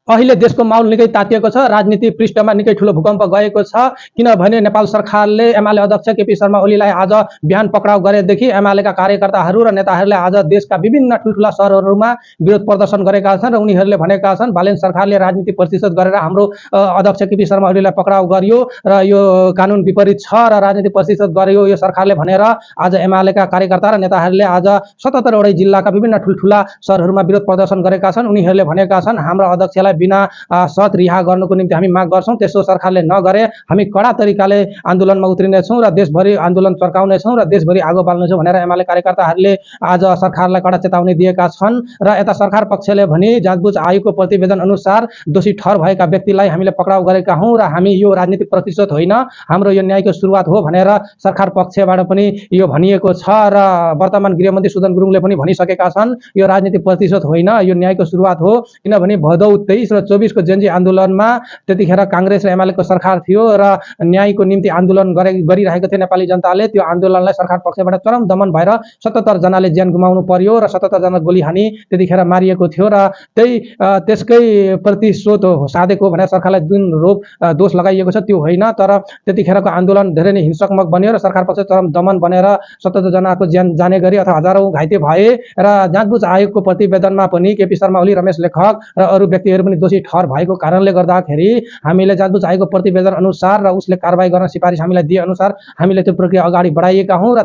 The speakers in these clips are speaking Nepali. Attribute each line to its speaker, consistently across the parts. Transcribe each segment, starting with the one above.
Speaker 1: अहिले देशको माहौल निकै तातिएको छ, राजनीति पृष्ठमा निकै ठुलो भूकम्प गएको छ। किनभने नेपाल सरकारले एमाले अध्यक्ष केपी शर्मा ओलीलाई आज बिहान पक्राउ गरेदेखि एमालेका कार्यकर्ताहरू र नेताहरूले आज देशका विभिन्न ठुल्ठुला सहरहरूमा विरोध प्रदर्शन गरेका छन् र उनीहरूले भनेका छन् बालेन सरकारले राजनीति प्रतिशोध गरेर हाम्रो अध्यक्ष केपी शर्मा ओलीलाई पक्राउ गर्यो र यो कानुन विपरीत छ र राजनीति प्रतिशोध गर्यो यो सरकारले भनेर आज एमालेका कार्यकर्ता र नेताहरूले आज 77 वटै जिल्लाका विभिन्न ठुल्ठुला सहरहरूमा विरोध प्रदर्शन गरेका छन्। उनीहरूले भनेका छन् हाम्रो अध्यक्षलाई बिना सत रिहा गर्नुको निम्ति हामी माग गर्छौं, त्यसो सरकारले नगरे हामी कडा तरिकाले आन्दोलनमा उत्रिनेछौं र देशभरि आन्दोलन चर्काउनेछौं र देशभरि आगो बाल्नेछौं भनेर एमाले कार्यकर्ताहरूले आज सरकारलाई कडा चेतावनी दिएका छन्। र यता सरकार पक्षले भने जाँचबुझ आयोगको प्रतिवेदन अनुसार दोषी ठहर भएका व्यक्तिलाई हामीले पक्राउ गरेका हौं र हामी यो राजनीतिक प्रतिशोध होइन, हाम्रो यो न्यायको सुरुवात हो भनेर सरकार पक्षबाट पनि यो भनिएको छ। र वर्तमान गृहमन्त्री सुदन गुरुङले पनि भनिसकेका छन् यो राजनीतिक प्रतिशोध होइन, यो न्यायको सुरुवात हो। किनभने भदौ 23 र 24 को जेनजी आन्दोलनमा त्यतिखेर कांग्रेस र एमालेको सरकार थियो र न्यायको निम्ति आन्दोलन गरिरहेको थियो नेपाली जनताले। त्यो आन्दोलनलाई सरकार पक्षबाट चरम दमन भएर 77 जनाले ज्यान गुमाउनु पर्यो र 77 जना गोली हानी त्यतिखेर मारिएको थियो र त्यसकै प्रतिशोध साधेको भनेर सरकारलाई जुन दोष लगाइएको छ त्यो होइन, तर त्यतिखेरको आन्दोलन धेरै नै हिंसात्मक बन्यो र सरकार पक्ष चरम दमन बनेर 77 जनाको ज्यान जाने गरी अथवा हजारौं घाइते भए र जाँचबुझ आयोगको प्रतिवेदनमा पनि केपी शर्मा ओली, रमेश लेखक र अरू व्यक्तिहरू पनि दोषी ठहर भएको कारणले गर्दाखेरि हामीले जाँचबुझ आयोगको प्रतिवेदन अनुसार र उसले कारबाही गर्न सिफारिस हामीलाई दिए अनुसार हामीले त्यो प्रक्रिया अगाडि बढाइएका हौं र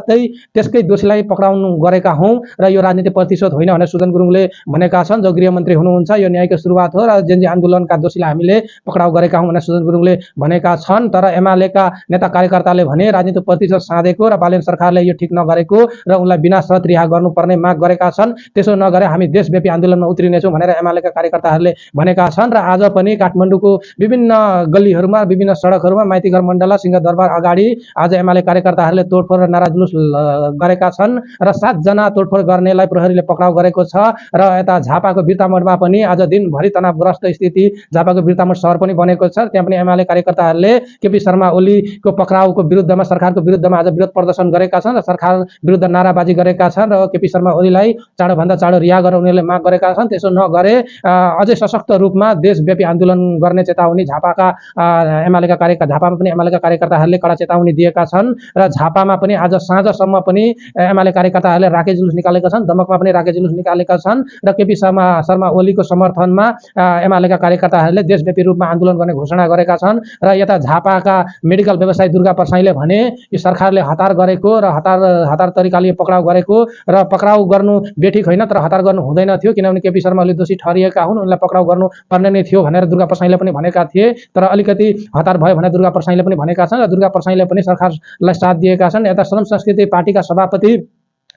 Speaker 1: त्यसकै दोषीलाई पक्राउनु गरेका हौं र यो राजनीतिक प्रतिशोध होइन भनेर सुदन गुरुङले भनेका छन्। जो गृहमन्त्री हुनुहुन्छ यो न्यायको सुरुवात हो र जेनजी आन्दोलनका दोषीलाई हामीले पक्राउ गरेका हौं भनेर सुदन गुरुङले भनेका छन्। तर एमालेका नेता कार्यकर्ताले भने राजनीतिक प्रतिशोध साधेको र बालेन सरकारले यो ठिक नगरेको र उनलाई बिना शर्त रिहा गर्नुपर्ने माग गरेका छन्। त्यसो नगरे हामी देशव्यापी आन्दोलनमा उत्रिनेछौं भनेर एमालेका कार्यकर्ताहरूले भनेका छन्। र आज पनि काठमाडौँको विभिन्न गल्लीहरूमा, विभिन्न सडकहरूमा, माइतीघर मण्डला, सिंहदरबार अगाडि आज एमाले कार्यकर्ताहरूले तोडफोड र नारा जुलुस गरेका छन् र 7 जना तोडफोड गर्नेलाई प्रहरीले पक्राउ गरेको छ। र यता झापाको बिर्तामोडमा पनि आज दिनभरि तनावग्रस्त स्थिति झापाको बिर्तामोड शहर पनि बनेको छ। त्यहाँ पनि एमाले कार्यकर्ताहरूले केपी शर्मा ओलीको पक्राउको विरुद्धमा, सरकारको विरुद्धमा आज विरोध प्रदर्शन गरेका छन् र सरकार विरुद्ध नाराबाजी गरेका छन् र केपी शर्मा ओलीलाई चाँडोभन्दा चाँडो रिहा गर्न उनीहरूले माग गरेका छन्। त्यसो नगरे अझै सशक्त रूपमा देशव्यापी आन्दोलन गर्ने चेतावनी झापामा पनि एमालेका कार्यकर्ताहरूले कडा चेतावनी दिएका छन्। र झापामा पनि आज साँझसम्म पनि एमाले कार्यकर्ताहरूले राके जुलुस निकालेका छन्, दमकमा पनि राके जुलुस निकालेका छन् र केपी शर्मा ओलीको समर्थनमा एमालेका कार्यकर्ताहरूले देशव्यापी रूपमा आन्दोलन गर्ने घोषणा गरेका छन्। र यता झापाका मेडिकल व्यवसायी दुर्गा प्रसाईले भने यो सरकारले हतार गरेको र हतार तरिकाले पक्राउ गरेको र पक्राउ गर्नु बेठिक होइन, तर हतार गर्नु हुँदैन थियो किनभने केपी शर्मा ओली दोषी ठहरिएका हुन्, उनलाई पक्राउ गर्नु पर्ने नै थियो भनेर दुर्गा प्रसाईले पनि भनेका थिए। तर अलिकति हतार भयो भनेर दुर्गा प्रसाईले पनि भनेका छन् र दुर्गा प्रसाईले पनि सरकारलाई साथ दिएका छन्। यता श्रम संस्कृति पार्टीका सभापति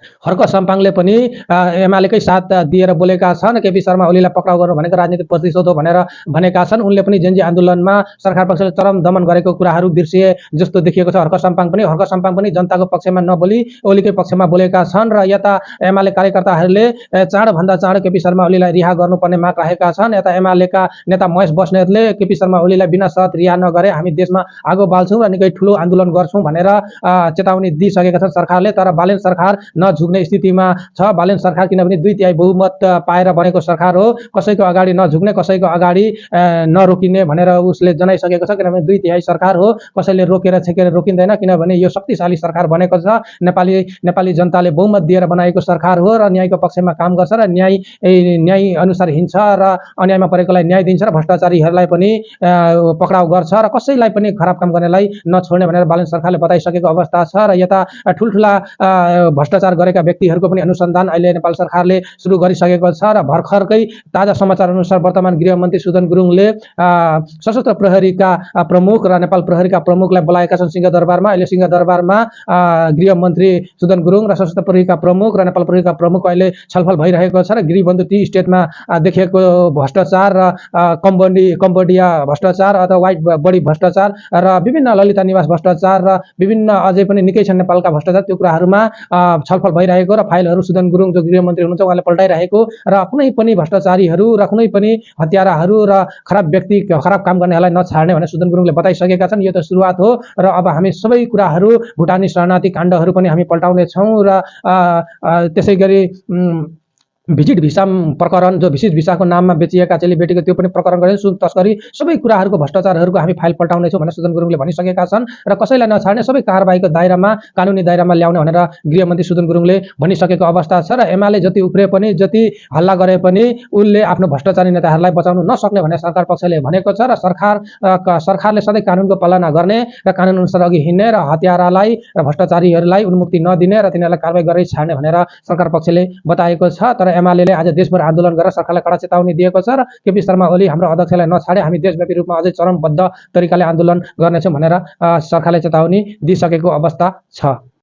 Speaker 1: हर्क साम्पाङले पनि एमालेकै साथ दिएर बोलेका छन्। केपी शर्मा ओलीलाई पक्राउ गर्नु भनेको राजनीतिक प्रतिशोध हो भनेर भनेका छन्। उनले पनि जेनजी आन्दोलनमा सरकार पक्षले चरम दमन गरेको कुराहरू बिर्सिए जस्तो देखिएको छ। हर्क साम्पाङ पनि जनताको पक्षमा नबोली ओलीकै पक्षमा बोलेका छन्। र यता एमाले कार्यकर्ताहरूले चाँडोभन्दा चाँडो केपी शर्मा ओलीलाई रिहा गर्नुपर्ने माग राखेका छन्। यता एमालेका नेता महेश बस्नेतले केपी शर्मा ओलीलाई बिना शर्त रिहा नगरे हामी देशमा आगो बाल्छौं र निकै ठूलो आन्दोलन गर्छौं भनेर चेतावनी दिइसकेका छन् सरकारले। तर बालेन सरकार झुक्ने स्थितिमा छ। बालेन सरकार किनभने 2/3 बहुमत पाएर बनेको सरकार हो, कसैको अगाडि नझुक्ने, कसैको अगाडि नरोकिने भनेर उसले जनाइसकेको छ। किनभने 2/3 सरकार हो, कसैले रोकेर छेकेर रोकिँदैन किनभने यो शक्तिशाली सरकार बनेको छ। नेपाली जनताले बहुमत दिएर बनाएको सरकार हो र न्यायको पक्षमा काम गर्छ र न्याय अनुसार हिँड्छ र अन्यायमा परेकोलाई न्याय दिन्छ र भ्रष्टाचारीहरूलाई पनि पक्राउ गर्छ र कसैलाई पनि खराब काम गर्नेलाई नछोड्ने भनेर बालेन सरकारले बताइसकेको अवस्था छ। र यता ठुल्ठुला भ्रष्टाचार गरेका व्यक्तिहरूको पनि अनुसन्धान अहिले नेपाल सरकारले सुरु गरिसकेको छ। र भर्खरकै ताजा समाचार अनुसार वर्तमान गृहमन्त्री सुदन गुरुङले सशस्त्र प्रहरीका प्रमुख र नेपाल प्रहरीका प्रमुखलाई बोलाएका छन् सिंहदरबारमा। अहिले सिंहदरबारमा गृहमन्त्री सुदन गुरुङ र सशस्त्र प्रहरीका प्रमुख र नेपाल प्रहरीका प्रमुख अहिले छलफल भइरहेको छ। र गिरिबन्धु टी स्टेटमा देखिएको भ्रष्टाचार र कम्बोडिया भ्रष्टाचार अथवा व्हाइट बडी भ्रष्टाचार र विभिन्न ललिता निवास भ्रष्टाचार र विभिन्न अझै पनि निकै छन् नेपालका भ्रष्टाचार, त्यो कुराहरूमा छलफल भइरहेको र फाइलहरू सुदन गुरुङ जो गृहमन्त्री हुनुहुन्छ उहाँले पल्टाइरहेको र कुनै पनि भ्रष्टाचारीहरू र कुनै पनि हत्याराहरू र खराब व्यक्ति, खराब काम गर्नेहरूलाई नछाड्ने भनेर सुदन गुरुङले बताइसकेका छन्। यो त सुरुवात हो र अब हामी सबै कुराहरू भुटानी शरणार्थी काण्डहरू पनि हामी पल्टाउने छौं र त्यसैगरी भिजिट भिसा प्रकरण, जो भिजिट भिसाको नाममा बेचिएका चेलीबेटीको त्यो पनि प्रकरण गरेर सुन तस्करी सबै कुराहरूको भ्रष्टाचारहरूको हामी फाइल पल्टाउनेछौँ भनेर सुदन गुरुङले भनिसकेका छन् र कसैलाई नछाड्ने सबै कारबाहीको दायरामा, कानुनी दायरामा ल्याउने भनेर गृहमन्त्री सुदन गुरुङले भनिसकेको अवस्था छ। र एमाले जति उफ्रे पनि, जति हल्ला गरे पनि उनले आफ्नो भ्रष्टाचारी नेताहरूलाई बचाउन नसक्ने भनेर सरकार पक्षले भनेको छ। र सरकारले सधैँ कानुनको पालना गर्ने र कानुन अनुसार अघि हिँड्ने र हत्यारालाई र भ्रष्टाचारीहरूलाई उन्मुक्ति नदिने र तिनीहरूलाई कारबाही गरेर छाड्ने भनेर सरकार पक्षले बताएको छ। तर एमाले आज देशभर आन्दोलन गरेर सरकारलाई कडा चेतावनी दिएको छ र केपी शर्मा ओली हाम्रो अध्यक्षलाई नछाडे हामी देशव्यापी रूपमा अझै चरमबद्ध तरिकाले आन्दोलन गर्नेछौँ भनेर सरकारले चेतावनी दिइसकेको अवस्था छ।